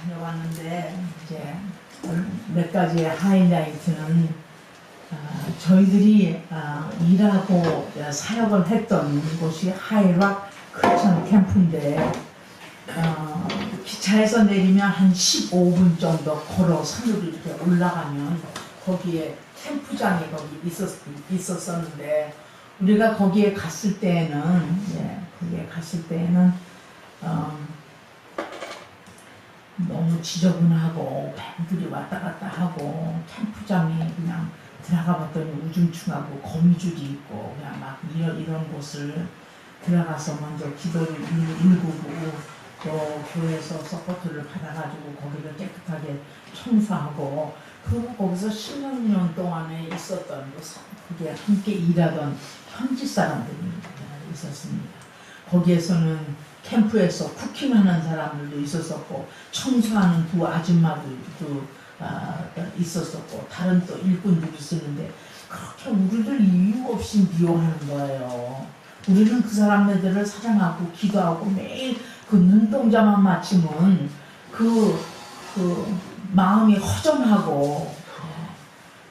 다녀왔는데 이제 몇 가지의 하이라이트는 저희들이 일하고 사역을 했던 곳이 하이락 크리스천 캠프인데 기차에서 내리면 한 15분 정도 걸어 산으로 이렇게 올라가면 거기에 캠프장이 거기 있었었는데 우리가 거기에 갔을 때에는 너무 지저분하고 뱀들이 왔다 갔다 하고 캠프장이 그냥 들어가 봤더니 우중충하고 거미줄이 있고 그냥 막 이런 곳을 들어가서 먼저 기도를 일구고 또 교회에서 서포트를 받아가지고 거기를 깨끗하게 청소하고 그리고 거기서 16년 동안에 있었던 그게 함께 일하던 현지 사람들이 있었습니다. 거기에서는 캠프에서 쿠킹하는 사람들도 있었었고 청소하는 두 아줌마들도 있었었고 다른 또 일꾼들이 있었는데 그렇게 우리를 이유 없이 미워하는 거예요. 우리는 그 사람들을 사랑하고 기도하고 매일 그 눈동자만 맞추면 그 마음이 허전하고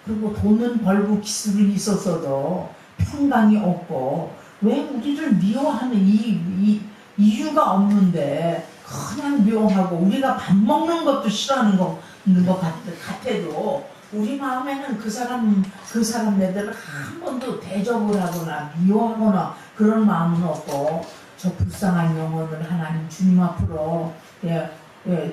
그리고 돈은 벌고 기술은 있었어도 평강이 없고 왜 우리를 미워하는 이유가 없는데 그냥 미워하고 우리가 밥 먹는 것도 싫어하는 것 같아도 우리 마음에는 그 사람네들을 한 번도 대접을 하거나 미워하거나 그런 마음은 없고 저 불쌍한 영혼을 하나님 주님 앞으로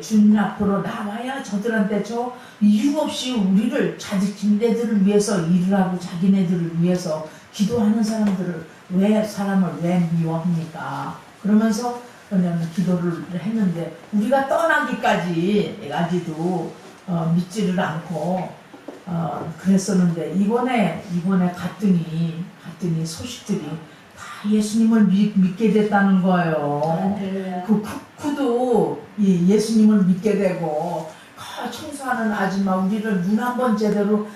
주님 앞으로 나와야 저들한테 저 이유 없이 우리를 자기네들을 위해서 일을 하고 자기네들을 위해서 기도하는 사람을 왜 미워합니까? 그러면서 그냥 기도를 했는데 우리가 떠나기까지도 믿지를 않고 그랬었는데 이번에 갔더니 소식들이 다 예수님을 믿게 됐다는 거예요. 그 쿠쿠도 예수님을 믿게 되고 청소하는 아줌마 우리를 눈 한 번 제대로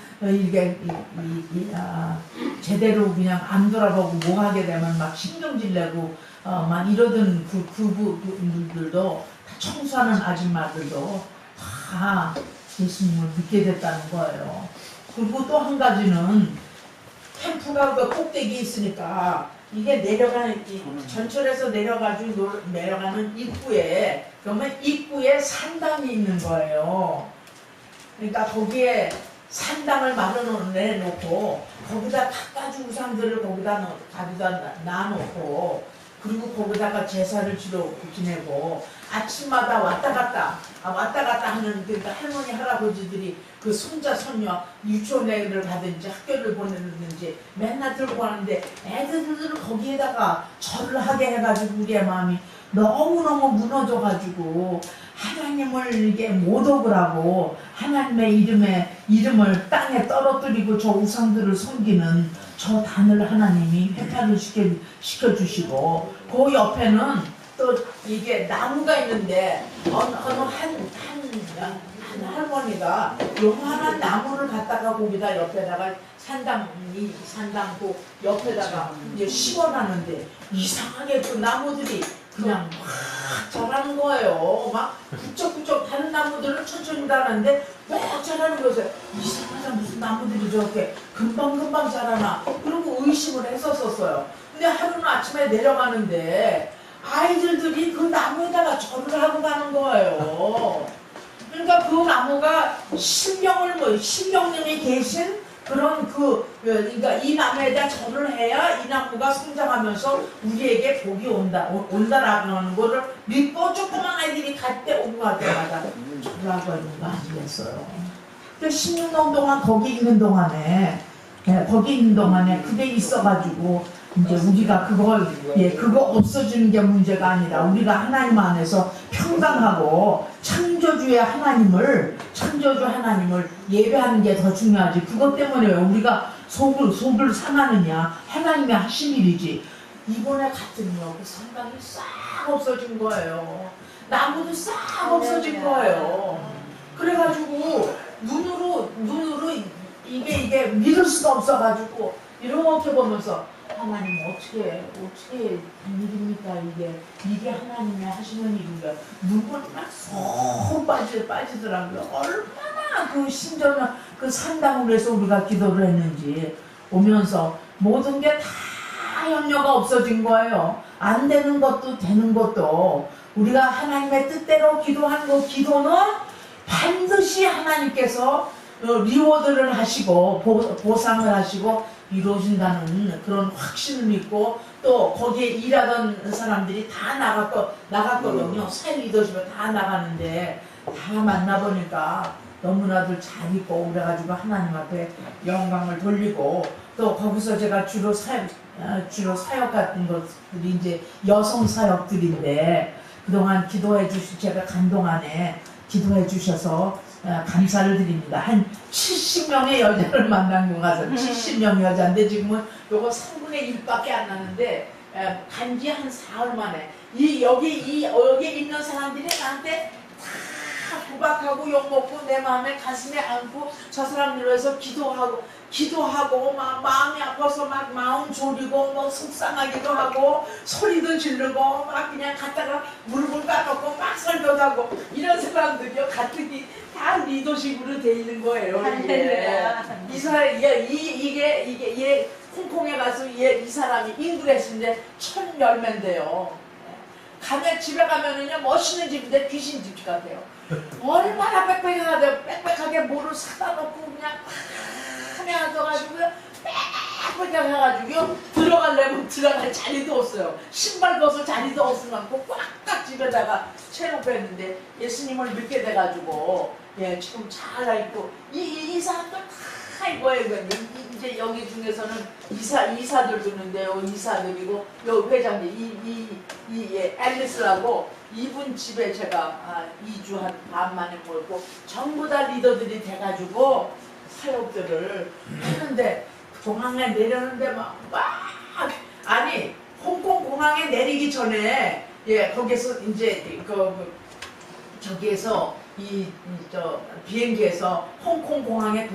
제대로 그냥 안 돌아보고 뭐 하게 되면 막 신경질 내고 막 이러던 그분들도 다 청소하는 아줌마들도 다 예수님을 믿게 됐다는 거예요. 그리고 또 한 가지는 캠프가 그 꼭대기에 있으니까 이게 내려가는 전철에서 내려가는 입구에 그러면 입구에 산당이 있는 거예요. 그러니까 거기에 산당을 마련해놓고 거기다 갖가지 우상들을 거기다 놔놓고 그리고 거기다가 제사를 지내고 아침마다 왔다 갔다 하는 그러니까 할머니 할아버지들이 그 손자 손녀 유치원을 가든지 학교를 보내든지 맨날 들고 가는데 애들을 거기에다가 절을 하게 해가지고 우리의 마음이 너무너무 무너져가지고 하나님을 이게 모독을 하고 하나님의 이름을 땅에 떨어뜨리고 저 우상들을 섬기는 저 단을 하나님이 회파를 시켜주시고 그 옆에는 또 이게 나무가 있는데 어느 한 할머니가 요만한 나무를 갖다가 거기다 옆에다가 산당 그 옆에다가 이제 심어놨는데 이상하게 그 나무들이 그냥 막 자라는 거예요. 막 부쩍부쩍 다른 나무들은 천천히 자라는데 막 자라는 거예요. 이상하다 무슨 나무들이 저렇게 금방 자라나 그러고 의심을 했었어요. 근데 하루는 아침에 내려가는데 아이들이 그 나무에다가 절을 하고 가는 거예요. 그러니까 그 나무가 신령님이 계신 그런 그러니까 이 나무에다 절을 해야 이 나무가 성장하면서 우리에게 복이 온다라는 거를 믿고 조그만 아이들이 갈 때 온갖 때마다 절하고 있는 거 아니겠어요. 16년 동안 거기 있는 동안에 그게 있어가지고 이제 우리가 그거 없어지는 게 문제가 아니라 우리가 하나님 안에서 평강하고 창조주 하나님을 예배하는 게 더 중요하지. 그것 때문에 우리가 속을 상하느냐 하나님의 하신 일이지. 이번에 갔더니요 그 산당이 싹 없어진 거예요. 나무도 싹 없어진 거예요. 그래가지고 눈으로 이게 믿을 수가 없어가지고 이렇게 보면서 하나님 어떻게 일입니까 이게 하나님이 하시는 일인가. 눈물 막 쏙 뚝 빠지더라고요. 얼마나 그 신전을 그 산당을 위해서 우리가 기도를 했는지 오면서 모든 게 다 염려가 없어진 거예요. 안 되는 것도 되는 것도 우리가 하나님의 뜻대로 기도한 그 기도는 반드시 하나님께서 리워드를 하시고 보상을 하시고 이루어진다는 그런 확신을 믿고 또 거기에 일하던 사람들이 다 나갔거든요. 사회 리더십을 다 나가는데 다 만나보니까 너무나도 잘 있고 그래가지고 하나님 앞에 영광을 돌리고 또 거기서 제가 주로 사역 같은 것들이 이제 여성 사역들인데 그동안 기도해 주시 제가 감동 안에 기도해 주셔서 감사를 드립니다. 한 70명의 여자를 만난 것 같아서 70명 여자인데 지금은 요거 3분의 1밖에 안 나는데 간지 한 사흘 만에 여기 있는 사람들이 나한테 다 구박하고 욕먹고 내 마음에 가슴에 안고 저 사람들을 위해서 기도하고 막 마음이 아파서 막 마음 졸이고 뭐 속상하기도 하고 소리도 지르고 막 그냥 갔다가 무릎을 까놓고 막 설교하고 이런 사람들이요 가뜩이 다 리더십으로 돼 있는 거예요. 이게 홍콩에 가서 이 사람이 잉글리시인데 1010매인데요. 집에 가면은요 멋있는 집인데 귀신 집 같아요. 얼마나 빽빽하게 뭐를 사다 놓고 그냥 하면서가지고 빽빽하게 해가지고 들어가려면 들어갈 자리도 없어요. 신발 벗을 자리도 없어갖고 꽉꽉 집에다가 채놓고 했는데 예수님을 믿게 돼가지고 지금 잘 알고 이 사람들 다 이거예요. 이제 여기 중에서는 이사들도 있는데요. 이사들이고 요 회장님 앨리스라고 이분 집에 제가 2주 한 반 만에 모였고 전부 다 리더들이 돼가지고 사역들을 했는데 공항에 내렸는데 막 아니 홍콩 공항에 내리기 전에 거기서 이제 저기에서 비행기에서 홍콩 공항에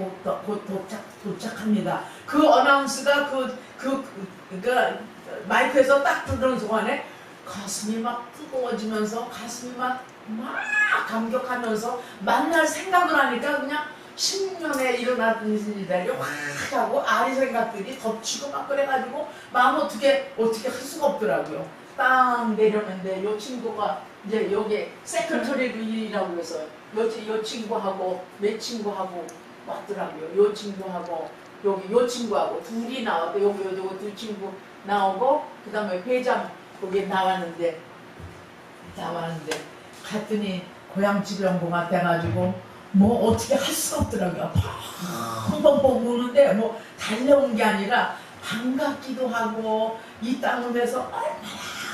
도착합니다. 그 어나운스가 마이크에서 딱 들은 동안에 가슴이 막 뜨거워지면서 가슴이 막 감격하면서 만날 생각을 하니까 그냥 10년에 일어났던 일들이 확 하고 아리 생각들이 덮치고 막 그래가지고 마음 어떻게 할 수가 없더라고요. 딱 내렸는데 요 친구가 이제 여기 세크터리라고 해서 요 친구하고 내 친구하고 왔더라고요. 요 친구하고 여기 요 친구하고 둘이 나왔고 여기 두 친구 나오고 그 다음에 회장 거기 나왔는데 갔더니 고향집에 온 것 같아가지고 뭐 어떻게 할 수가 없더라고요. 펑펑펑 우는데 뭐 달려온 게 아니라 반갑기도 하고 이 땅을 위해서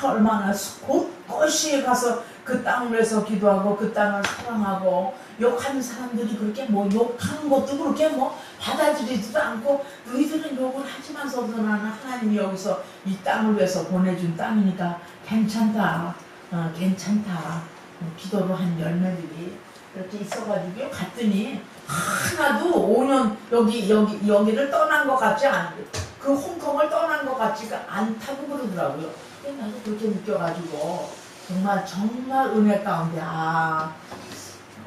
얼마나 곳곳이 가서 그 땅을 위해서 기도하고 그 땅을 사랑하고 욕하는 사람들이 그렇게 뭐 욕하는 것도 그렇게 뭐 받아들이지도 않고 너희들은 욕을 하지만서도 나는 하나님이 여기서 이 땅을 위해서 보내준 땅이니까 괜찮다. 기도를 한 열매들이 이렇게 있어가지고 갔더니 하나도 5년 여기를 떠난 것 같지 그 홍콩을 떠난 것 같지가 않다고 그러더라고요. 나도 그렇게 느껴가지고 정말 은혜 가운데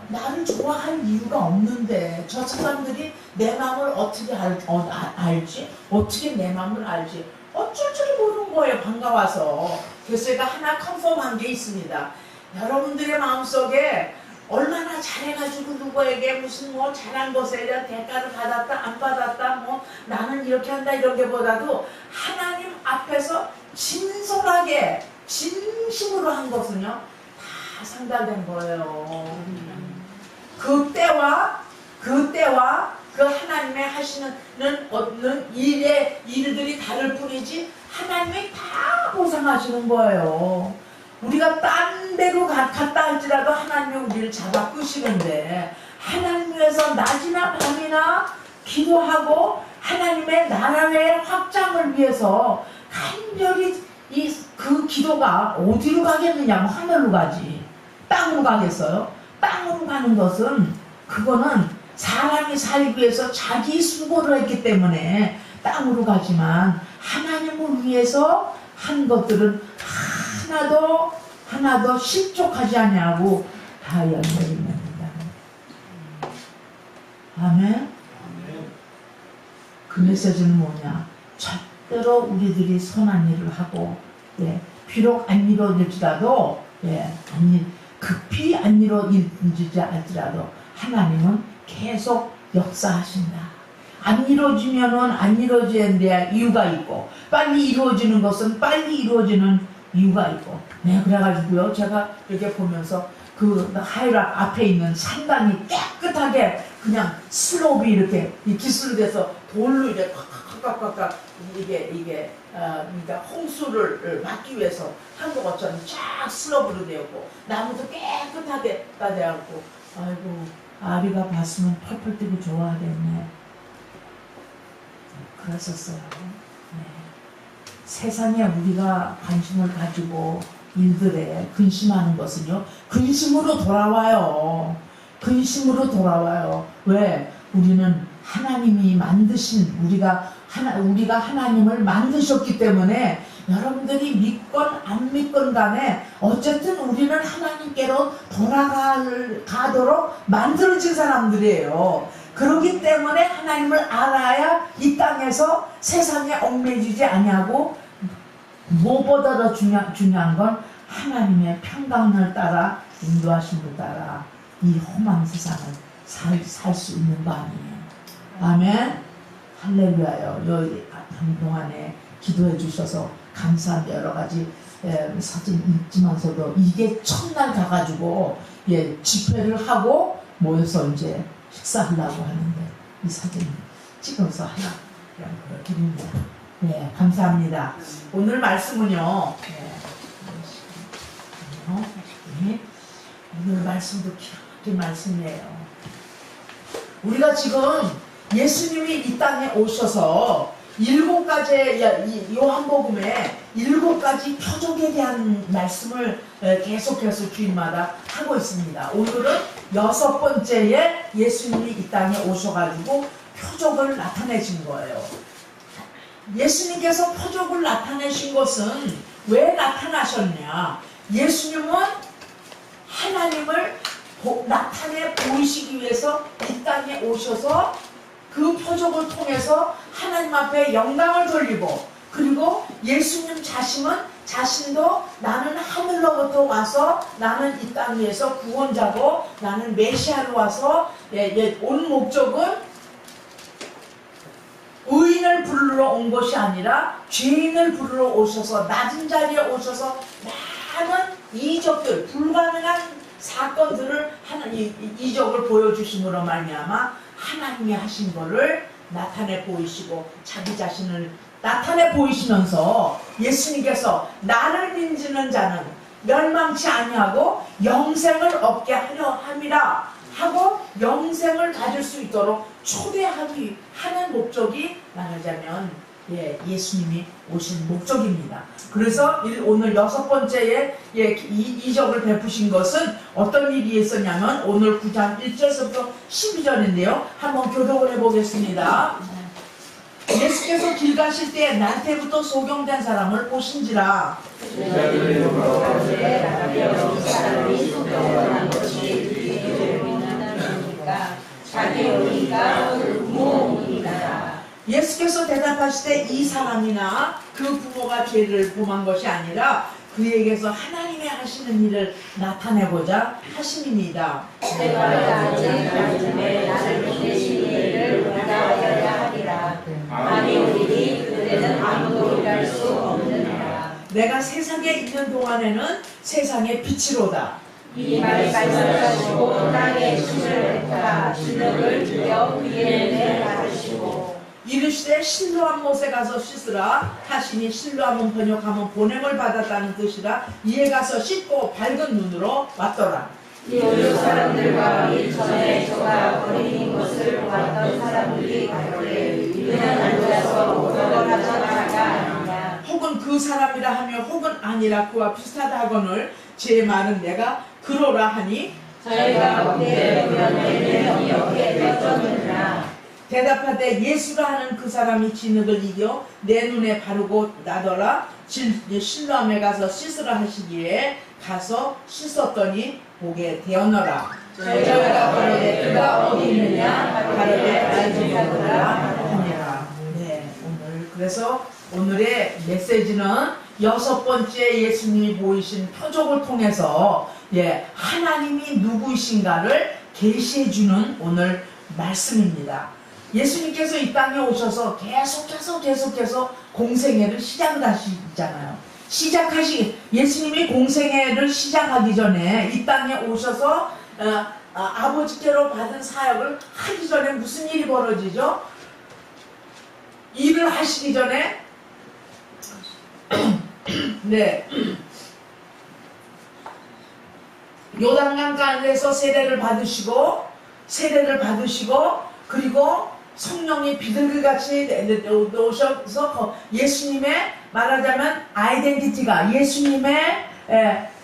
나를 좋아할 이유가 없는데 저 사람들이 내 마음을 어떻게 알지? 어떻게 내 마음을 알지? 어쩔 줄 모르는 거예요. 반가워서. 그래서 제가 하나 컨펌한 게 있습니다. 여러분들의 마음속에 얼마나 잘해가지고 누구에게 무슨 뭐 잘한 것에 대한 대가를 받았다 안 받았다 뭐 나는 이렇게 한다 이런 게 보다도 하나님 앞에서 진솔하게 진심으로 한 것은요 다 상달된 거예요. 그때와 그 하나님의 하시는 일들이 다를 뿐이지 하나님이 다 보상하시는 거예요. 우리가 딴 데로 갔다 할지라도 하나님이 우리를 잡아 끄시는데 하나님 위해서 낮이나 밤이나 기도하고 하나님의 나라의 확장을 위해서 간절히 그 기도가 어디로 가겠느냐 하늘로 가지 땅으로 가겠어요? 땅으로 가는 것은 그거는 사람이 살기 위해서 자기 수고를 했기 때문에 땅으로 가지만 하나님을 위해서 한 것들은 하나도 실족하지 않냐고 다 열매를 맺는 아멘. 그 메시지는 뭐냐? 절대로 우리들이 선한 일을 하고, 예, 비록 안 이루어질지라도, 예, 급히 안 이루어질지 알지라도 하나님은 계속 역사하신다. 안 이루어지면은 안 이루어지는 데 이유가 있고, 빨리 이루어지는 것은 빨리 이루어지는 이유가 있고. 네, 그래가지고요, 제가 이렇게 보면서 그 하이락 앞에 있는 산당이 깨끗하게 그냥 슬로비 이렇게 기술돼서 돌로 이렇게 꽉꽉꽉꽉 이게 그러니까 홍수를 막기 위해서 한 것처럼 쫙 슬로브로 되었고, 나무도 깨끗하게 따되었고, 아이고 아비가 봤으면 펄펄 뛰고 좋아하겠네. 그랬었어요. 네. 세상에 우리가 관심을 가지고 일들에 근심하는 것은요, 근심으로 돌아와요. 근심으로 돌아와요. 왜? 우리는 하나님이 만드신, 우리가 하나님을 만드셨기 때문에, 여러분들이 믿건 안 믿건 간에 어쨌든 우리는 하나님께로 돌아가도록 만들어진 사람들이에요. 그렇기 때문에 하나님을 알아야 이 땅에서 세상에 얽매이지 아니하고, 무엇보다 더 중요한 건 하나님의 평강을 따라, 인도하심을 따라 이 험한 세상을 살 수 있는 거 아니에요. 아멘. 할렐루야요. 여기 한동안에 기도해 주셔서 감사한 여러 가지 사진 있지만서도, 이게 첫날 가가지고 집회를 하고 모여서 이제 식사하려고 하는데 이 사진 찍어서 하나 드립니다. 네, 감사합니다. 오늘 말씀은요, 오늘 말씀도 기쁜 말씀이에요. 우리가 지금 예수님이 이 땅에 오셔서 7가지, 요한복음에 7가지 표적에 대한 말씀을 계속해서 주일마다 하고 있습니다. 오늘은 6번째에 예수님이 이 땅에 오셔가지고 표적을 나타내신 거예요. 예수님께서 표적을 나타내신 것은 왜 나타나셨냐? 예수님은 하나님을 나타내 보이시기 위해서 이 땅에 오셔서 그 표적을 통해서 하나님 앞에 영광을 돌리고, 그리고 예수님 자신도 나는 하늘로부터 와서 나는 이 땅 위에서 구원자고 나는 메시아로 와서 온 목적은 의인을 부르러 온 것이 아니라 죄인을 부르러 오셔서 낮은 자리에 오셔서 많은 이적들, 불가능한 사건들을 이적을 보여주심으로 말미암아 하나님이 하신 것을 나타내 보이시고, 자기 자신을 나타내 보이시면서 예수님께서 나를 믿는 자는 멸망치 아니하고 영생을 얻게 하려 함이라 하고, 영생을 가질 수 있도록 초대하기 하는 목적이 말하자면 예수님이 오신 목적입니다. 그래서 오늘 6번째에 이적을 베푸신 것은 어떤 일이 있었냐면, 오늘 9장 1절부터 12절인데요. 한번 교독을 해보겠습니다. 예수께서 길 가실 때 날때부터 소경된 사람을 보신지라. 예수께서 대답하실 때 이 사람이나 그 부모가 죄를 범한 것이 아니라 그에게서 하나님이 하시는 일을 나타내고자 하심입니다. 내가 낮은 말씀에 나를 보내신 일을 응답하여야 하리라. 아니오리니 그대는 아무도 일할 수 없느니라. 내가 세상에 있는 동안에는 세상의 빛이로다. 이 말씀하시고 땅에 춤을 뱉다 진흙을 들여 위에 바르시고 이르시되 실로암 못에 가서 씻으라 하시니, 실로암은 번역하면 보냄을 받았다는 뜻이라. 이에 가서 씻고 밝은 눈으로 왔더라. 이웃 사람들과 전에 저가 버린 것을 보았던 사람들이 가로되 이는 앉아서 오덕을 하던 자가 아니냐. 혹은 그 사람이라 하며 혹은 아니라 그와 비슷하다 하거늘 제 말은 내가 그러라 하니, 저희가 어깨에 면에는 어깨에 졌느냐. 대답하되 예수라 하는 그 사람이 진흙을 이겨 내 눈에 바르고 나더라. 실로암에 가서 씻으라 하시기에 가서 씻었더니 보게 되었노라. 저희가 가로되 그가 어디 있느냐 가로되 알지못하노라 하니라. 네, 그래서 오늘의 메시지는 6번째 예수님이 보이신 표적을 통해서 하나님이 누구이신가를 계시해주는 오늘 말씀입니다. 예수님께서 이 땅에 오셔서 계속해서 공생애를 시작하시잖아요. 예수님이 공생애를 시작하기 전에 이 땅에 오셔서 아버지께로 받은 사역을 하기 전에 무슨 일이 벌어지죠? 일을 하시기 전에 요단강 가운데서 세례를 받으시고 그리고 성령이 비둘기같이 오셔서 예수님의 말하자면 아이덴티티가 예수님의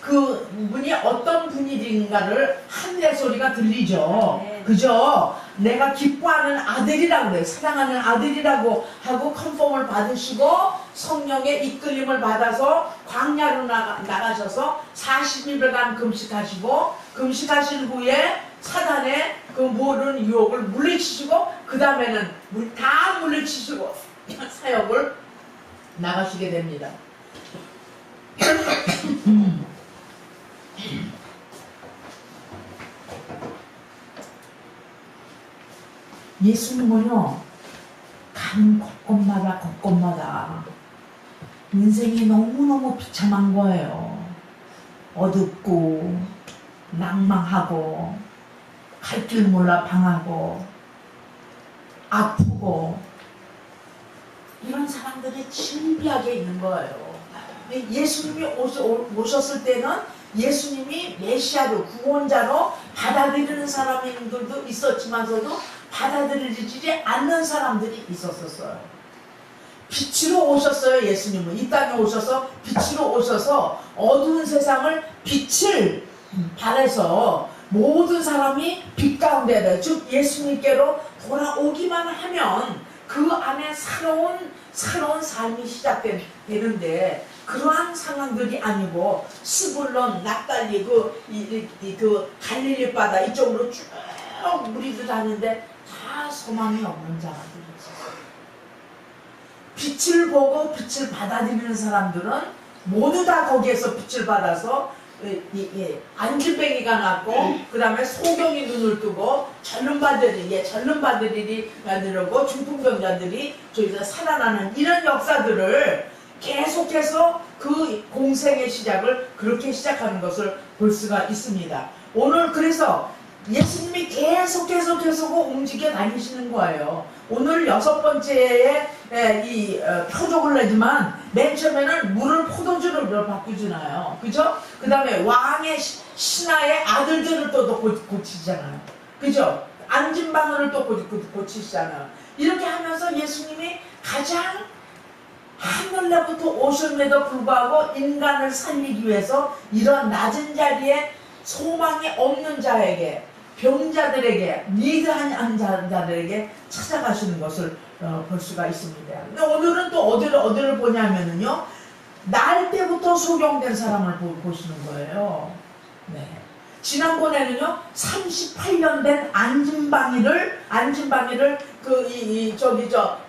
그 분이 어떤 분인가를 하늘의 소리가 들리죠. 그죠? 내가 기뻐하는 아들이라고 그래요. 사랑하는 아들이라고 하고 컨펌을 받으시고 성령의 이끌림을 받아서 광야로 나가셔서 40일간 금식하신 후에 사단의 그 모든 유혹을 물리치시고 그 다음에는 다 물리치시고 사역을 나가시게 됩니다. 예수님은요, 가는 곳곳마다 인생이 너무너무 비참한 거예요. 어둡고 낭망하고 갈 길 몰라 방하고 아프고 이런 사람들이 신비하게 있는 거예요. 예수님이 오셨을 때는 예수님이 메시아로 구원자로 받아들이는 사람들도 있었지만서도 받아들이지 않는 사람들이 있었어요. 빛으로 오셨어요. 예수님은 이 땅에 오셔서 빛으로 오셔서 어두운 세상을 빛을 발해서 모든 사람이 빛 가운데 즉 예수님께로 돌아오기만 하면 그 안에 새로운 삶이 시작되는데 그러한 상황들이 아니고 스불론, 납달리 그 갈릴리 바다 이쪽으로 쭉 무리들 하는데 다 소망이 없는 자들이 있었어요. 빛을 보고 빛을 받아들이는 사람들은 모두 다 거기에서 빛을 받아서 안진뱅이가 났고 그 다음에 소경이 눈을 뜨고 전lum바들이 늘고 중풍병자들이 저기서 살아나는 이런 역사들을 계속해서 그 공생의 시작을 그렇게 시작하는 것을 볼 수가 있습니다. 오늘 그래서 예수님이 계속해서 움직여 다니시는 거예요. 오늘 6번째에 이 표적을 내지만 맨 처음에는 물을 포도주로 바꾸잖아요. 그죠? 그 다음에 왕의 신하의 아들들을 또 고치잖아요. 그죠? 안진방울을 또 고치시잖아요. 이렇게 하면서 예수님이 가장 하늘로부터 오셨음에도 불구하고 인간을 살리기 위해서 이런 낮은 자리에 소망이 없는 자에게 병자들에게 니드한 자들에게 찾아가시는 것을 볼 수가 있습니다. 근데 오늘은 또 어디를 보냐면요, 날 때부터 소경된 사람을 보시는 거예요. 네. 지난번에는요 38년 된 안진방이를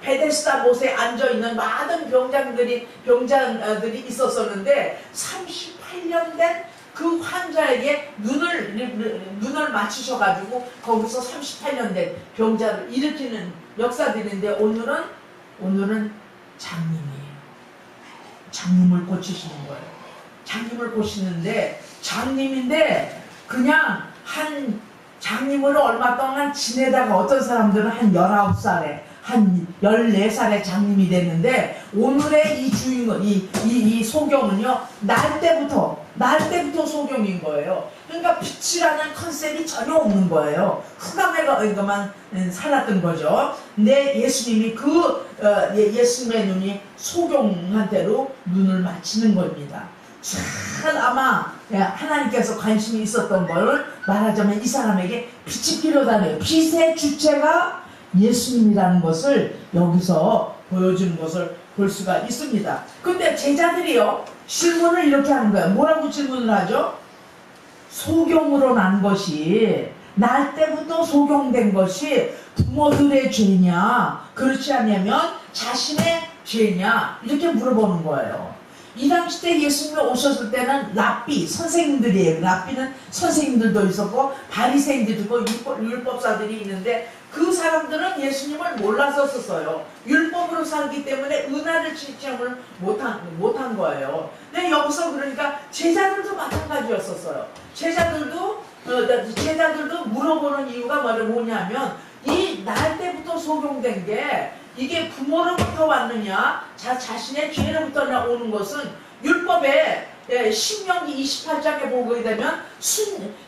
베데스다 못에 앉아 있는 많은 병자들이 있었었는데 38년 된 그 환자에게 눈을 맞추셔가지고 거기서 38년 된 병자를 일으키는 역사들인데 오늘은 장님이에요. 장님을 고치시는 거예요. 장님을 고치는데 장님인데 그냥 한 장님으로 얼마 동안 지내다가 어떤 사람들은 한 19살에 한 14살에 장님이 됐는데 오늘의 이 주인공 이 소경은요 날 때부터 소경인 거예요. 그러니까 빛이라는 컨셉이 전혀 없는 거예요. 흑암에만 살았던 거죠. 근데 예수님이 예수님의 눈이 소경한테로 눈을 맞추는 겁니다. 잘 아마 하나님께서 관심이 있었던 걸 말하자면 이 사람에게 빛이 필요하다네요. 빛의 주체가 예수님이라는 것을 여기서 보여주는 것을 볼 수가 있습니다. 근데 제자들이요 질문을 이렇게 하는 거예요. 뭐라고 질문을 하죠? 소경으로 난 것이, 날 때부터 소경된 것이 부모들의 죄냐, 그렇지 않냐면 자신의 죄냐, 이렇게 물어보는 거예요. 이 당시 때 예수님이 오셨을 때는 랍비, 선생님들이에요. 랍비는 선생님들도 있었고 바리새인들도 있고 율법사들이 있는데, 그 사람들은 예수님을 몰라서 썼어요. 율법으로 살기 때문에 은하를 실천을 못한 거예요. 근데 여기서 그러니까 제자들도 마찬가지였었어요. 제자들도 물어보는 이유가 뭐냐면, 이 날 때부터 소경된 게 이게 부모로부터 왔느냐, 자신의 죄로부터 오는 것은 율법에 신명기 28장에 보게 되면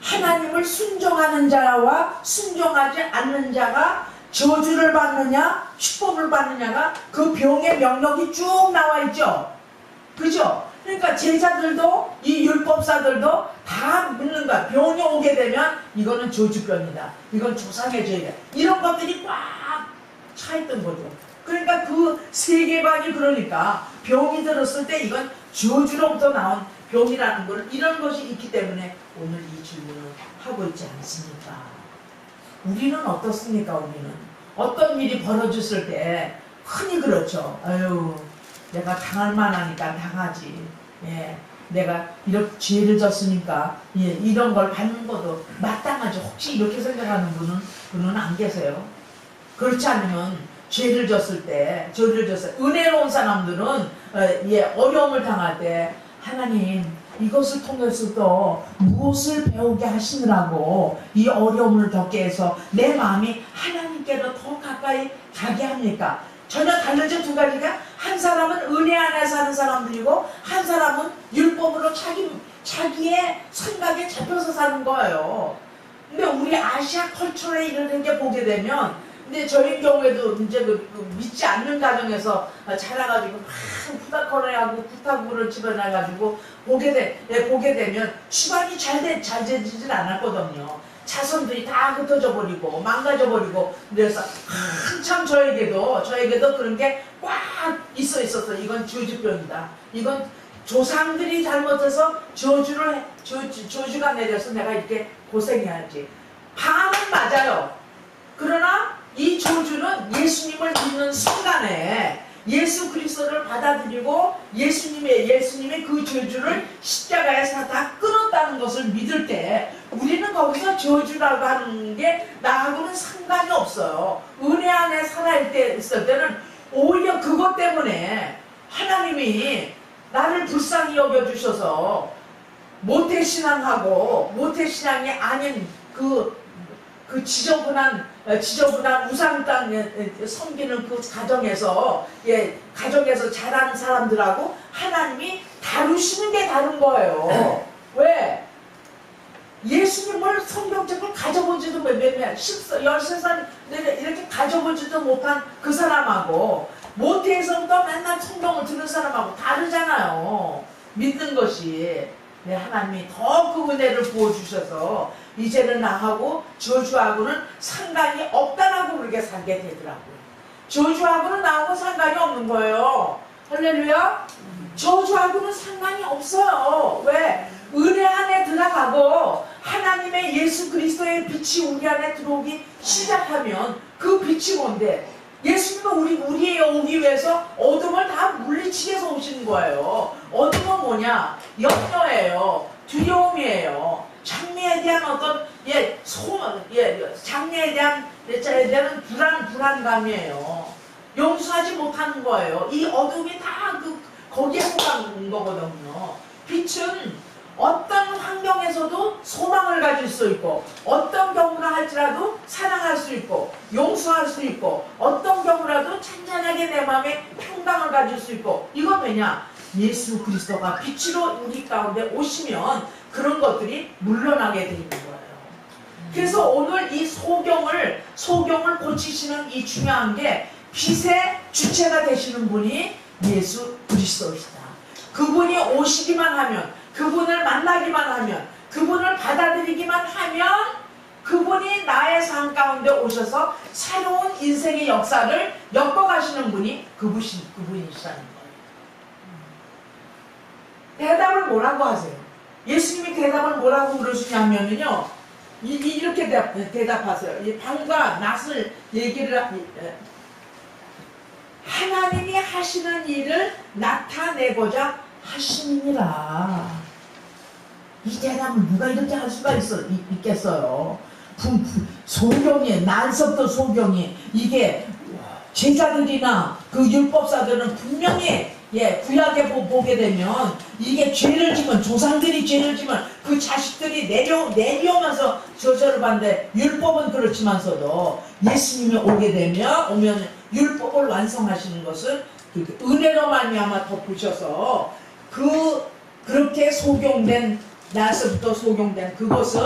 하나님을 순종하는 자와 순종하지 않는 자가 저주를 받느냐 축복을 받느냐가 그 병의 명령이 쭉 나와 있죠. 그죠? 그러니까 제자들도 이 율법사들도 다 묻는 거야. 병이 오게 되면 이거는 저주병이다, 이건 조상의 죄다, 이런 것들이 꽉 차있던 거죠. 그러니까 그 세계관이, 그러니까 병이 들었을 때 이건 저주로부터 나온 병이라는 걸, 이런 것이 있기 때문에 오늘 이 질문을 하고 있지 않습니까? 우리는 어떻습니까? 우리는 어떤 일이 벌어졌을 때 흔히 그렇죠. 아유, 내가 당할 만하니까 당하지. 예, 내가 이렇게 죄를 졌으니까 이런 걸 받는 것도 마땅하죠. 혹시 이렇게 생각하는 분은 안 계세요? 그렇지 않으면 죄를 졌을 때, 은혜로운 사람들은 어려움을 당할 때 하나님 이것을 통해서도 무엇을 배우게 하시느라고 이 어려움을 겪게 해서 내 마음이 하나님께로 더 가까이 가게 합니까? 전혀 다르죠. 두 가지가. 한 사람은 은혜 안에 사는 사람들이고 한 사람은 율법으로 자기의 생각에 잡혀서 사는 거예요. 근데 우리 아시아 컬처에 이런 게 보게 되면, 근데 저희 경우에도 이제 믿지 않는 가정에서 자라가지고 막 후다커레하고 구타구를 집어넣어가지고 보게 되면 집안이 잘 되지는 않았거든요. 자손들이 다 흩어져 버리고 망가져 버리고, 그래서 한참 저에게도 그런 게 꽉 있었어. 이건 저주병이다. 이건 조상들이 잘못해서 저주가 내려서 내가 이렇게 고생해야지. 반은 맞아요. 그러나 이 저주는 예수님을 믿는 순간에 예수 그리스도를 받아들이고 예수님의 그 저주를 십자가에서 다 끊었다는 것을 믿을 때, 우리는 거기서 저주라고 하는 게 나하고는 상관이 없어요. 은혜 안에 있을 때는 오히려 그것 때문에 하나님이 나를 불쌍히 여겨주셔서 모태신앙이 아닌 그 지저분한 우상 땅 섬기는 그 가정에서 자라는 사람들하고 하나님이 다루시는 게 다른 거예요. 왜? 예수님을 성경책을 가져보지도 13살 이렇게 가져보지도 못한 그 사람하고 모태에서부터 맨날 성경을 듣는 사람하고 다르잖아요. 믿는 것이. 네, 하나님이 더 그 은혜를 부어주셔서 이제는 나하고 저주하고는 상관이 없다라고 그렇게 살게 되더라고요. 저주하고는 나하고 상관이 없는 거예요. 할렐루야. 저주하고는 상관이 없어요. 왜? 은혜 안에 들어가고 하나님의 예수 그리스도의 빛이 우리 안에 들어오기 시작하면, 그 빛이 뭔데? 예수님은 우리에 오기 위해서 어둠을 다 물리치게 해서 오시는 거예요. 어둠은 뭐냐? 염려예요. 두려움이에요. 장래에 대한 어떤 장래에 대한 불안감이에요. 용서하지 못하는 거예요. 이 어둠이 다 거기에 속한 거거든요. 빛은 어떤 환경에서도 소망을 가질 수 있고, 어떤 경우라 할지라도 사랑할 수 있고, 용서할 수 있고, 어떤 경우라도 찬찬하게 내 마음에 평강을 가질 수 있고, 이건 왜냐? 예수 그리스도가 빛으로 우리 가운데 오시면 그런 것들이 물러나게 되는 거예요. 그래서 오늘 이 소경을 고치시는 이 중요한 게, 빛의 주체가 되시는 분이 예수 그리스도이시다. 그분이 오시기만 하면, 그분을 만나기만 하면, 그분을 받아들이기만 하면 그분이 나의 삶 가운데 오셔서 새로운 인생의 역사를 엮어가시는 분이 그분이시라는 거예요. 대답을 뭐라고 하세요? 예수님이 대답을 뭐라고 그러시냐면요. 이렇게 대답하세요. 이 밤과 낮을 얘기를 하나님이 하시는 일을 나타내고자 하심이니라. 이 대답을 누가 이렇게 할 수가 있겠어요? 소경이, 난서부터 소경이, 이게 제자들이나 그 율법사들은 분명히 구약에 보게 되면 이게 죄를 지면, 조상들이 죄를 지면 그 자식들이 내려오면서 저절을 받는데, 율법은 그렇지만서도 예수님이 오면 율법을 완성하시는 것을 은혜로 말미암아 덮으셔서 그렇게 소경된, 나서부터 소경된 그것은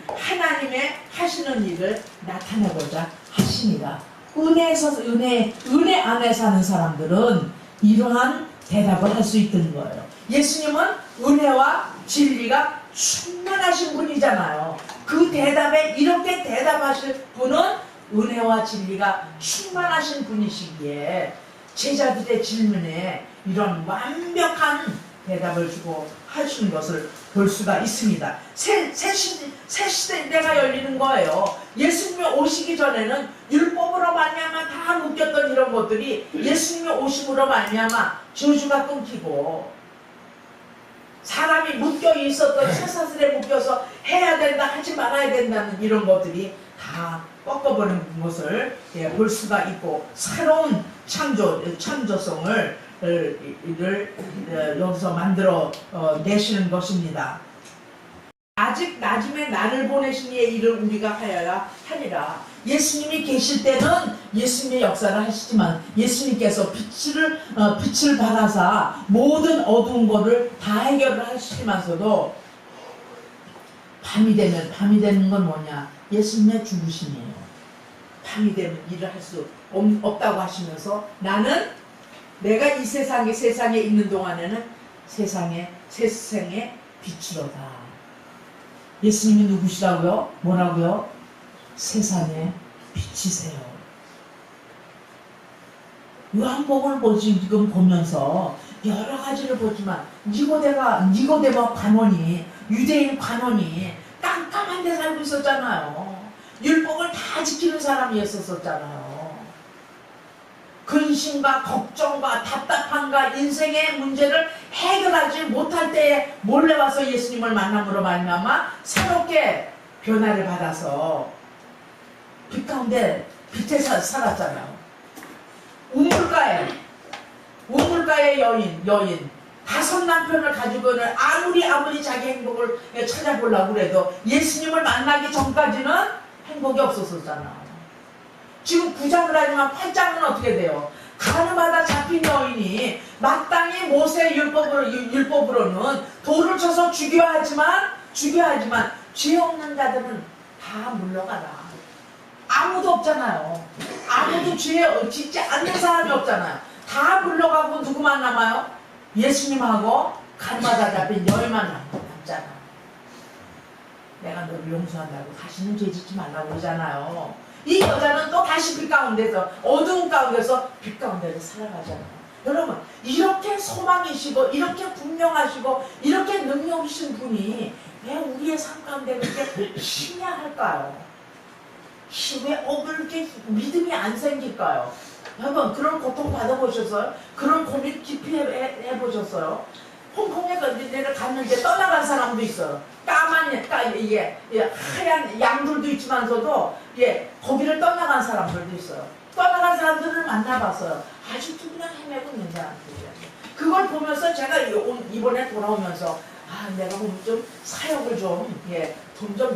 하나님의 하시는 일을 나타내고자 하십니다. 은혜 안에 사는 사람들은 이러한 대답을 할 수 있는 거예요. 예수님은 은혜와 진리가 충만하신 분이잖아요. 그 대답에 이렇게 대답하실 분은 은혜와 진리가 충만하신 분이시기에 제자들의 질문에 이런 완벽한 대답을 주고 하시는 것을 볼 수가 있습니다. 새 시대가 열리는 거예요. 예수님이 오시기 전에는 율법으로 말미암아 다 묶였던 이런 것들이 예수님이 오심으로 말미암아 저주가 끊기고, 사람이 묶여 있었던 쇠사슬에 묶여서 해야 된다 하지 말아야 된다는 이런 것들이 다 꺾어버리는 것을 볼 수가 있고, 새로운 창조성을 여기서 만들어 내시는 것입니다. 아직 낮음에 나를 보내신 이의 일을 우리가 하여야 하리라. 예수님이 계실 때는 예수님의 역사를 하시지만, 예수님께서 빛을 발하사 모든 어두운 것을 다 해결을 하시면서도 밤이 되는 건 뭐냐? 예수님의 죽으심이에요. 밤이 되면 일을 할 수 없다고 하시면서, 나는 내가 이 세상에 있는 동안에는 세상의 빛이로다. 예수님이 누구시라고요? 뭐라고요? 세상의 빛이세요. 요한복음을 지금 보면서 여러 가지를 보지만, 니고데모 관원이, 유대인 관원이 깜깜한 데 살고 있었잖아요. 율법을 다 지키는 사람이었었잖아요. 근심과 걱정과 답답함과 인생의 문제를 해결하지 못할 때에 몰래 와서 예수님을 만남으로 말미암아 새롭게 변화를 받아서 빛 가운데 빛에 살았잖아요. 우물가의 여인 5 남편을 가지고는 아무리 자기 행복을 찾아보려고 해도 예수님을 만나기 전까지는 행복이 없었었잖아요. 지금 9장을 하지만 8장은 어떻게 돼요? 가늠하다 잡힌 여인이 마땅히 모세의 율법으로는 돌을 쳐서 죽여야 하지만 죄 없는 자들은 다 물러가라. 아무도 없잖아요. 아무도 죄 짓지 않는 사람이 없잖아요. 다 물러가고 누구만 남아요? 예수님하고 가늠하다 잡힌 여인만 남잖아. 내가 너를 용서한다고 다시는 죄 짓지 말라고 그러잖아요. 이 여자는 또 다시 빛 가운데서, 어두운 가운데서 빛 가운데서 살아가잖아요. 여러분, 이렇게 소망이시고 이렇게 분명하시고 이렇게 능력이신 분이 왜 우리의 삶 가운데 그렇게 힘야 할까요? 왜 그렇게 믿음이 안 생길까요? 여러분, 그런 고통 받아보셨어요? 그런 고민 깊이 해보셨어요? 홍콩에 갔는데 떠나간 사람도 있어요. 하얀 양들도 있지만서도 거기를 떠나간 사람들도 있어요. 떠나간 사람들을 만나봤어요. 아직도 그냥 헤매고 있는 사람들이에요. 그걸 보면서 제가 이번에 돌아오면서 내가 보면 좀 사역을 좀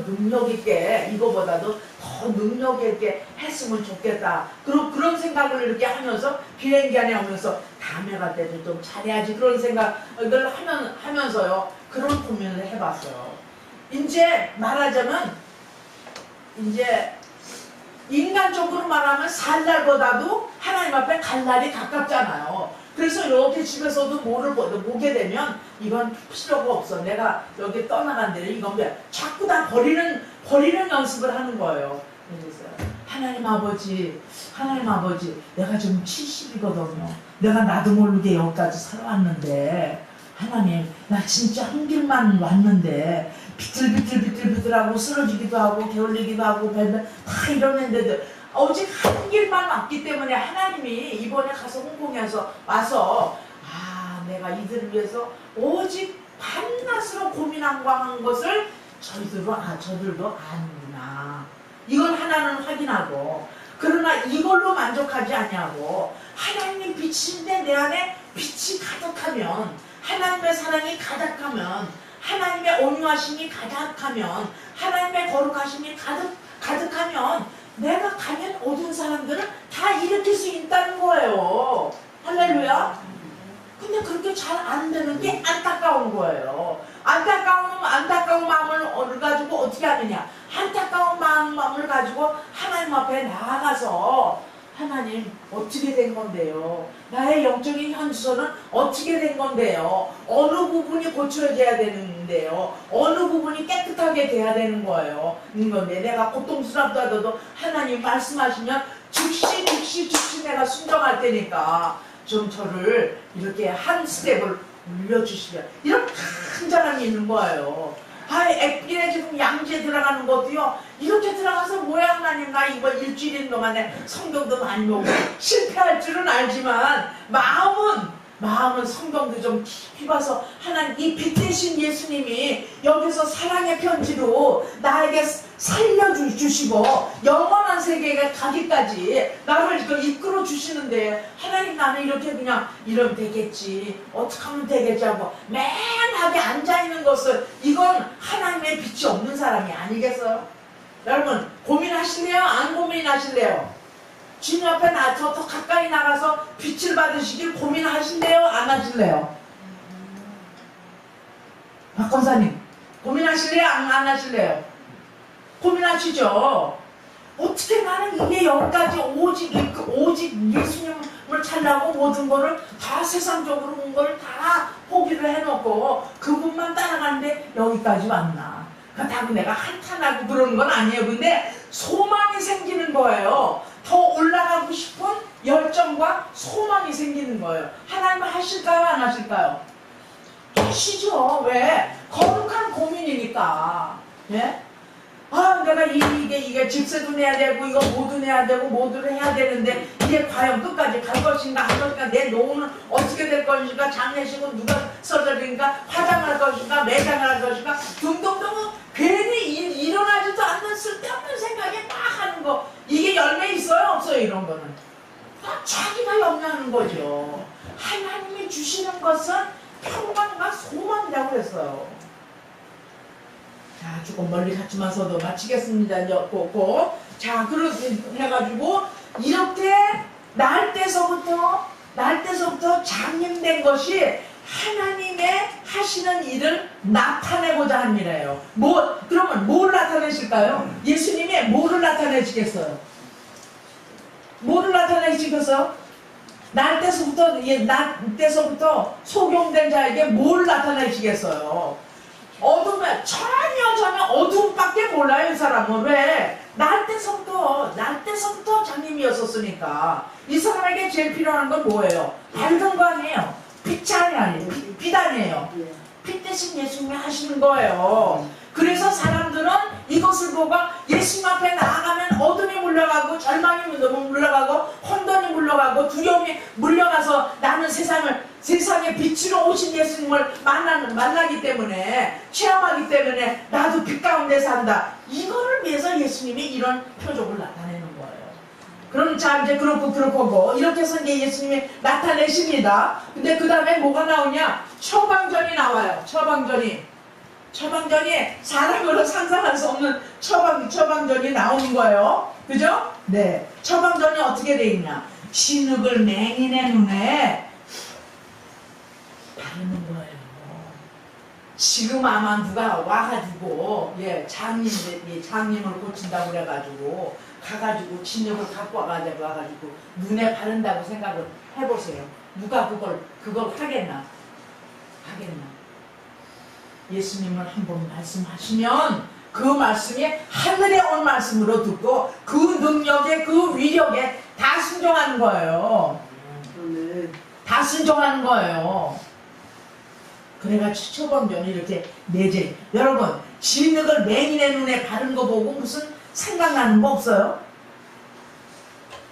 능력 있게, 이거보다도 더 능력 있게 했으면 좋겠다. 그런 생각을 이렇게 하면서 비행기 안에 오면서 다음에 갈 때도 좀 잘해야지, 그런 생각을 하면서요. 그런 고민을 해봤어요. 이제 말하자면, 인간적으로 말하면 살 날보다도 하나님 앞에 갈 날이 가깝잖아요. 그래서 이렇게 집에서도 뭐를 보게 되면 이건 필요가 없어. 내가 여기 떠나간 데는 이건 왜 자꾸 다 버리는 연습을 하는 거예요. 그래서 하나님 아버지, 내가 지금 70이거든요. 내가 나도 모르게 여기까지 살아왔는데 하나님 나 진짜 한 길만 왔는데 비틀비틀비틀비틀하고 쓰러지기도 하고 게을리기도 하고 다 이러는데도 오직 한 길만 왔기 때문에 하나님이 이번에 가서 홍콩에서 와서 내가 이들을 위해서 오직 밤낮으로 고민한 것을 저들도 아는구나. 이걸 하나는 확인하고, 그러나 이걸로 만족하지 않냐고. 하나님이 빛인데 내 안에 빛이 가득하면, 하나님의 사랑이 가득하면, 하나님의 온유하심이 가득하면, 하나님의 거룩하심이 가득하면 내가 가면 어두운 사람들을 다 일으킬 수 있다는 거예요. 할렐루야. 근데 그렇게 잘 안 되는 게 안타까운 거예요. 안타까운 마음을 가지고 어떻게 하느냐. 안타까운 마음을 가지고 하나님 앞에 나아가서 하나님 어떻게 된 건데요? 나의 영적인 현수소는 어떻게 된 건데요? 어느 부분이 고쳐져야 되는데요? 어느 부분이 깨끗하게 돼야 되는 거예요? 건데 내가 고통스럽다도 하나님 말씀하시면 즉시 내가 순종할 테니까 좀 저를 이렇게 한 스텝을 올려주시면 이런 간절함이 있는 거예요. 액비에 지금 양지에 들어가는 것도요, 이렇게 들어가서 뭐야 하나님, 나 이거 일주일인 동안에 성경도 많이 보고 실패할 줄은 알지만 마음은 성경도 좀 깊이 봐서 하나님 이 빛 대신 예수님이 여기서 사랑의 편지로 나에게 살려주시고 영원한 세계에 가기까지 나를 이끌어 주시는데, 하나님 나는 이렇게 그냥 이러면 되겠지, 어떻게 하면 되겠지 하고 맹하게 앉아있는 것을, 이건 하나님의 빛이 없는 사람이 아니겠어요? 여러분 고민하실래요? 안 고민하실래요? 주님 앞에 더 가까이 나가서 빛을 받으시길 고민하실래요? 안 하실래요? 박 권사님 고민하실래요? 안 하실래요? 고민하시죠. 어떻게 나는 이게 여기까지 오직 예수님을 찾라고 모든 거를 다 세상적으로 온 걸 다 포기를 해놓고 그분만 따라가는데 여기까지 왔나. 그렇다고 내가 한탄하고 그러는 건 아니에요. 근데 소망이 생기는 거예요. 더 올라가고 싶은 열정과 소망이 생기는 거예요. 하나님은 하실까요? 안 하실까요? 하시죠. 왜? 거룩한 고민이니까. 예? 내가 이게 집세도 내야 되고 이거 모두 내야 되고 모두를 해야 되는데 이게 과연 끝까지 갈 것인가 안 것인가, 내 노후는 어떻게 될 것인가, 장례식은 누가 써드리니까, 화장할 것인가 매장을 할 것인가 등등등, 괜히 일어나지도 않는 쓸데없는 생각에 막 하는 거, 이게 열매 있어요 없어요? 이런 거는 다 자기가 염려하는 거죠. 하나님이 주시는 것은 평강과 소망이라고 했어요. 자, 조금 멀리 갔지만서도 마치겠습니다. 자, 그렇게 해가지고 이렇게 날 때서부터 장님된 것이 하나님의 하시는 일을 나타내고자 한 일이에요. 그러면 뭘 나타내실까요? 예수님이 뭐를 나타내시겠어요? 뭐를 나타내시겠어요? 날 때서부터 소경된 자에게 뭘 나타내시겠어요? 어둠에 전혀 어둠밖에 몰라요. 이 사람은. 왜? 날 때서부터 장님이었었으니까. 이 사람에게 제일 필요한 건 뭐예요? 밝은 거 아니에요. 빛이 아니에요. 빛 아니에요. 빛 대신 예수님이 하시는 거예요. 그래서 사람들은 이것을 보고 예수님 앞에 나아가면 어둠이 물러가고 절망이 물러가고 혼돈이 물러가고 두려움이 물러가서 나는 세상의 빛으로 오신 예수님을 만나기 때문에, 체험하기 때문에 나도 빛 가운데 산다. 이거를 위해서 예수님이 이런 표적을 나타내는 거예요. 그럼 자, 이제 그렇고 이렇게 해서 이제 예수님이 나타내십니다. 근데 그 다음에 뭐가 나오냐? 처방전이 나와요. 처방전이 사람으로 상상할 수 없는 처방전이 나오는 거예요. 그죠? 네. 처방전이 어떻게 돼 있냐? 진흙을 맹인의 눈에 바르는 거예요. 지금 아마 누가 와가지고, 장님을 고친다고 그래가지고, 가가지고 진흙을 갖고 와가지고, 눈에 바른다고 생각을 해보세요. 누가 그걸 하겠나? 예수님은 한번 말씀하시면 그 말씀이 하늘에 온 말씀으로 듣고 그 능력에, 그 위력에 다 순종하는 거예요. 다 순종하는 거예요. 그래가지고 처방전을 이렇게 내재. 여러분, 진흙을 맹인의 눈에 바른 거 보고 무슨 생각나는 거 없어요?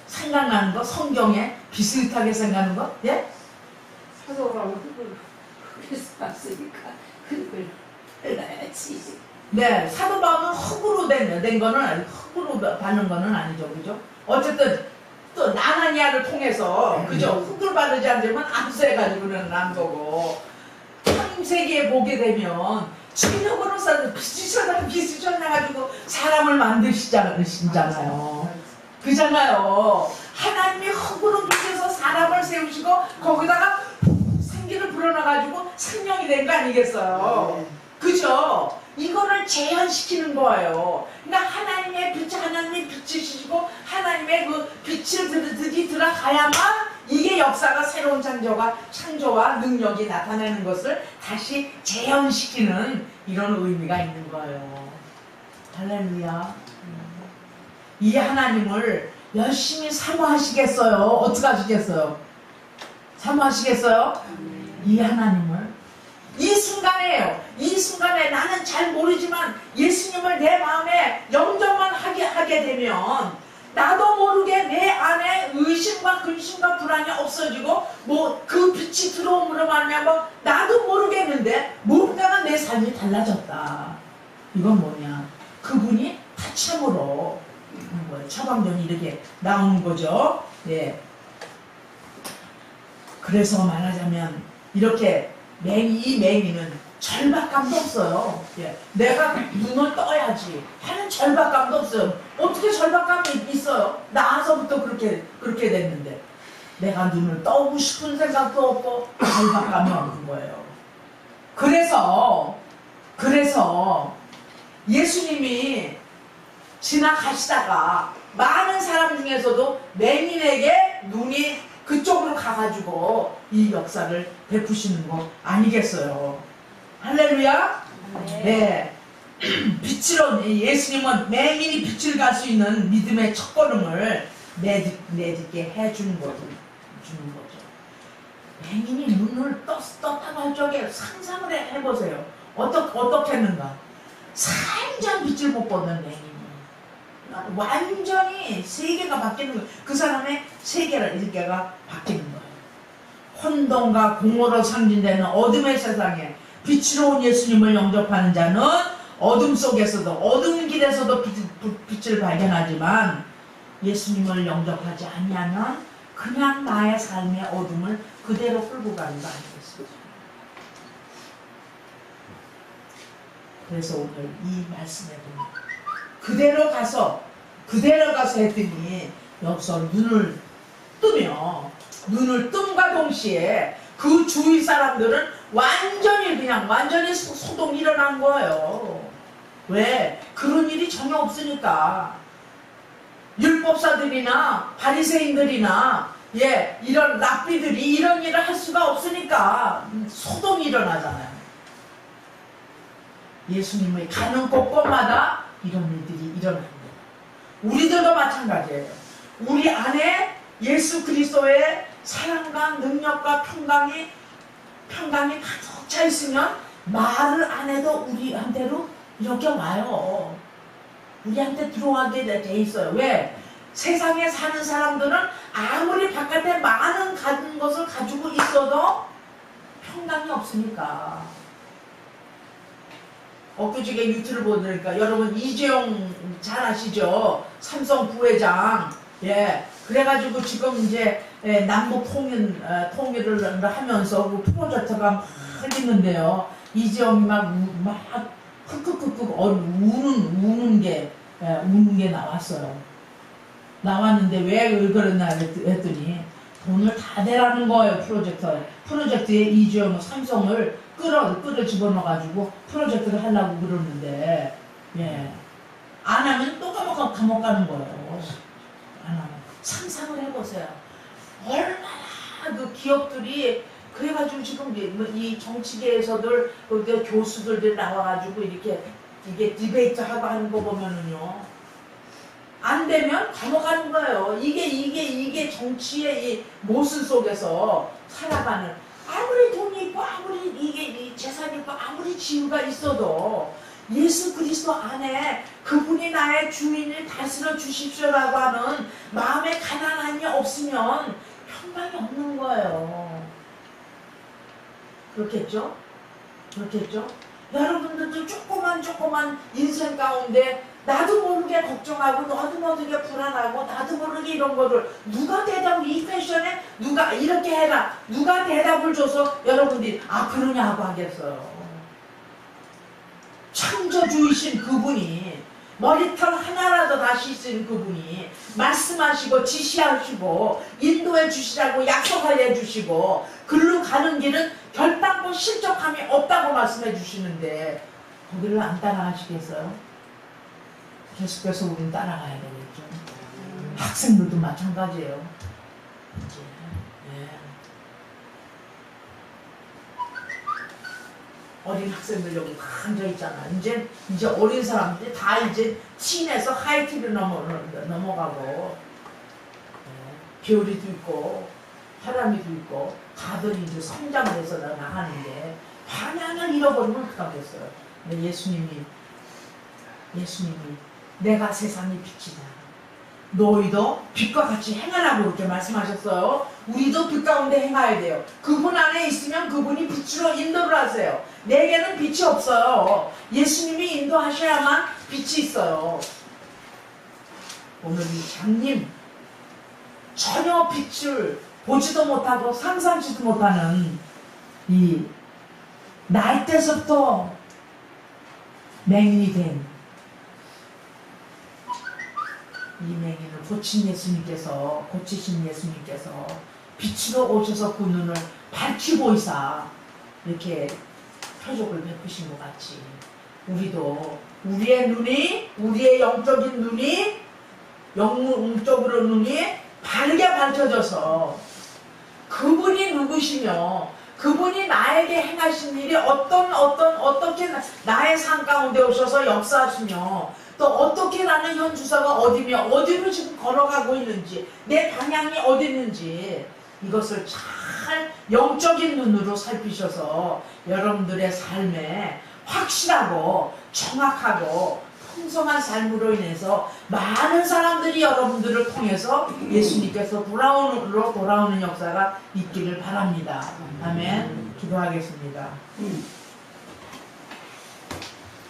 생각나는 거? 성경에 비슷하게 생각나는 거? 예? 사도라고 흙을 그래서 봤으니까 흙을 흘러야지. 네, 사도 바울은 흙으로 된 거는 아니고, 흙으로 받는 거는 아니죠, 그죠? 어쨌든 또 나나니아를 통해서 그죠? 흙을 바르지 않으면 암수해가지고는 난 거고, 창세기에 보게 되면 진흙으로 쌓는 빛이 쫓아가지고 사람을 만드시잖아요. 그잖아요. 하나님이 흙으로 빚어서 사람을 세우시고 거기다가 생기를 불어넣어가지고 생명이 된 거 아니겠어요? 그죠? 이거를 재현시키는 거예요. 그러니까 하나님의 빛을 비치시고 하나님의 그 빛을 들어가야만 이게 역사가 새로운 창조와 능력이 나타내는 것을 다시 재현시키는 이런 의미가 있는 거예요. 할렐루야. 이 하나님을 열심히 사모하시겠어요? 어떻게 하시겠어요? 사모하시겠어요? 이 하나님을 이 순간에 나는 잘 모르지만 예수님을 내 마음에 영접만 하게 되면 나도 모르게 내 안에 의심과 근심과 불안이 없어지고 뭐 그 빛이 들어옴으로 말미암아 나도 모르겠는데 모르다가 내 삶이 달라졌다. 이건 뭐냐? 그분이 다 참으로 처방전이 이렇게 나오는 거죠. 예. 그래서 말하자면 이렇게 이 맹인은 절박감도 없어요. 예. 내가 눈을 떠야지 하는 절박감도 없어요. 어떻게 절박감이 있어요? 나와서부터 그렇게 됐는데 내가 눈을 떠고 싶은 생각도 없고 절박감이 없는 거예요. 그래서 예수님이 지나가시다가 많은 사람 중에서도 맹인에게 눈이 그쪽으로 가가지고 이 역사를 베푸시는 거 아니겠어요? 할렐루야? 네. 빛으로 예수님은 맹인이 빛을 갈 수 있는 믿음의 첫걸음을 내딛게 해주는 거죠. 맹인이 눈을 떴다고 할 적에 상상을 해보세요. 어떻게 했는가? 완전 빛을 못 보는 맹인이 완전히 세계가 바뀌는 거예요. 그 사람의 세계가 바뀌는 거예요. 혼돈과 공허로 상징되는 어둠의 세상에 빛으로 온 예수님을 영접하는 자는 어둠 속에서도 어두운 길에서도 빛을 발견하지만 예수님을 영접하지 아니하면 그냥 나의 삶의 어둠을 그대로 끌고 가는 거 아니겠습니까? 그래서 오늘 이 말씀에 보면 그대로 가서 했더니 여기서 눈을 뜸과 동시에 그 주위 사람들은 완전히 소동이 일어난 거예요. 왜? 그런 일이 전혀 없으니까. 율법사들이나 바리새인들이나 이런 랍비들이 이런 일을 할 수가 없으니까 소동이 일어나잖아요. 예수님의 가는 곳곳마다 이런 일들이 일어납니다. 우리들도 마찬가지예요. 우리 안에 예수 그리스도의 사랑과 능력과 평강이 가득 차 있으면 말을 안 해도 우리한테로 이렇게 와요. 우리한테 들어가게 돼 있어요. 왜? 세상에 사는 사람들은 아무리 바깥에 많은 가진 것을 가지고 있어도 평강이 없으니까. 엊그저께 유튜브를 보니까 여러분 이재용 잘 아시죠? 삼성 부회장. 그래가지고 지금 이제 남북 통일을 하면서 그 프로젝트가 막 있는데요. 이재용이 막 흑흑흑흑 우는 게 나왔어요. 나왔는데 왜 그러나 했더니 돈을 다 내라는 거예요. 프로젝트에 이재용 삼성을 끌어 집어넣어가지고 프로젝트를 하려고 그러는데 안 하면 또 감옥 가는 거예요. 안 하면. 상상을 해보세요. 얼마나 그 기업들이 그래가지고 지금 이 정치계에서들 교수들이 나와가지고 이게 디베이트 하고 하는 거 보면은요. 안 되면 감옥 가는 거예요. 이게 정치의 이 모순 속에서 살아가는 아무리 돈이 있고 아무리 이게 재산이 있고 아무리 지위가 있어도 예수 그리스도 안에 그분이 나의 주인을 다스려 주십시오라고 하는 마음의 가난함이 없으면 평강이 없는 거예요. 그렇겠죠? 그렇겠죠? 여러분들도 조그만 인생 가운데 나도 모르게 걱정하고 나도 모르게 불안하고 나도 모르게 이런 거를 누가 이 패션에 누가 이렇게 해라 누가 대답을 줘서 여러분들이 그러냐 하고 하겠어요. 창조주이신 그분이 머리털 하나라도 다 씻은 그분이 말씀하시고 지시하시고 인도해 주시라고 약속하여 주시고 글로 가는 길은 결단코 실족함이 없다고 말씀해 주시는데 거기를 안 따라가시겠어요? 계속해서 우리는 따라가야 되겠죠. 학생들도 마찬가지예요. 예. 어린 학생들 여기 앉아있잖아. 이제 어린 사람들이 다 이제 틴에서 하이티로 넘어가고 겨울이도 있고 바람이도 있고 다들 이제 성장을 해서 나가는데 방향을 잃어버리면 어떡하겠어요. 근데 예수님이 내가 세상의 빛이다. 너희도 빛과 같이 행하라고 그렇게 말씀하셨어요. 우리도 빛 가운데 행해야 돼요. 그분 안에 있으면 그분이 빛으로 인도를 하세요. 내게는 빛이 없어요. 예수님이 인도하셔야만 빛이 있어요. 오늘 이 장님 전혀 빛을 보지도 못하고 상상치도 못하는 이 날 때부터 맹인이 된 이 맹인을 고치신 예수님께서 빛으로 오셔서 그 눈을 밝히고 있사 이렇게 표적을 베푸신 것 같이 우리도 우리의 영적인 눈이 영적으로 눈이 바르게 밝혀져서 그분이 누구시며 그분이 나에게 행하신 일이 어떻게 나의 삶 가운데 오셔서 역사하시며 또 어떻게 나는 현 주소가 어디며 어디로 지금 걸어가고 있는지 내 방향이 어디 있는지 이것을 잘 영적인 눈으로 살피셔서 여러분들의 삶에 확실하고 정확하고 풍성한 삶으로 인해서 많은 사람들이 여러분들을 통해서 예수님께서 돌아오는 역사가 있기를 바랍니다. 아멘. 기도하겠습니다.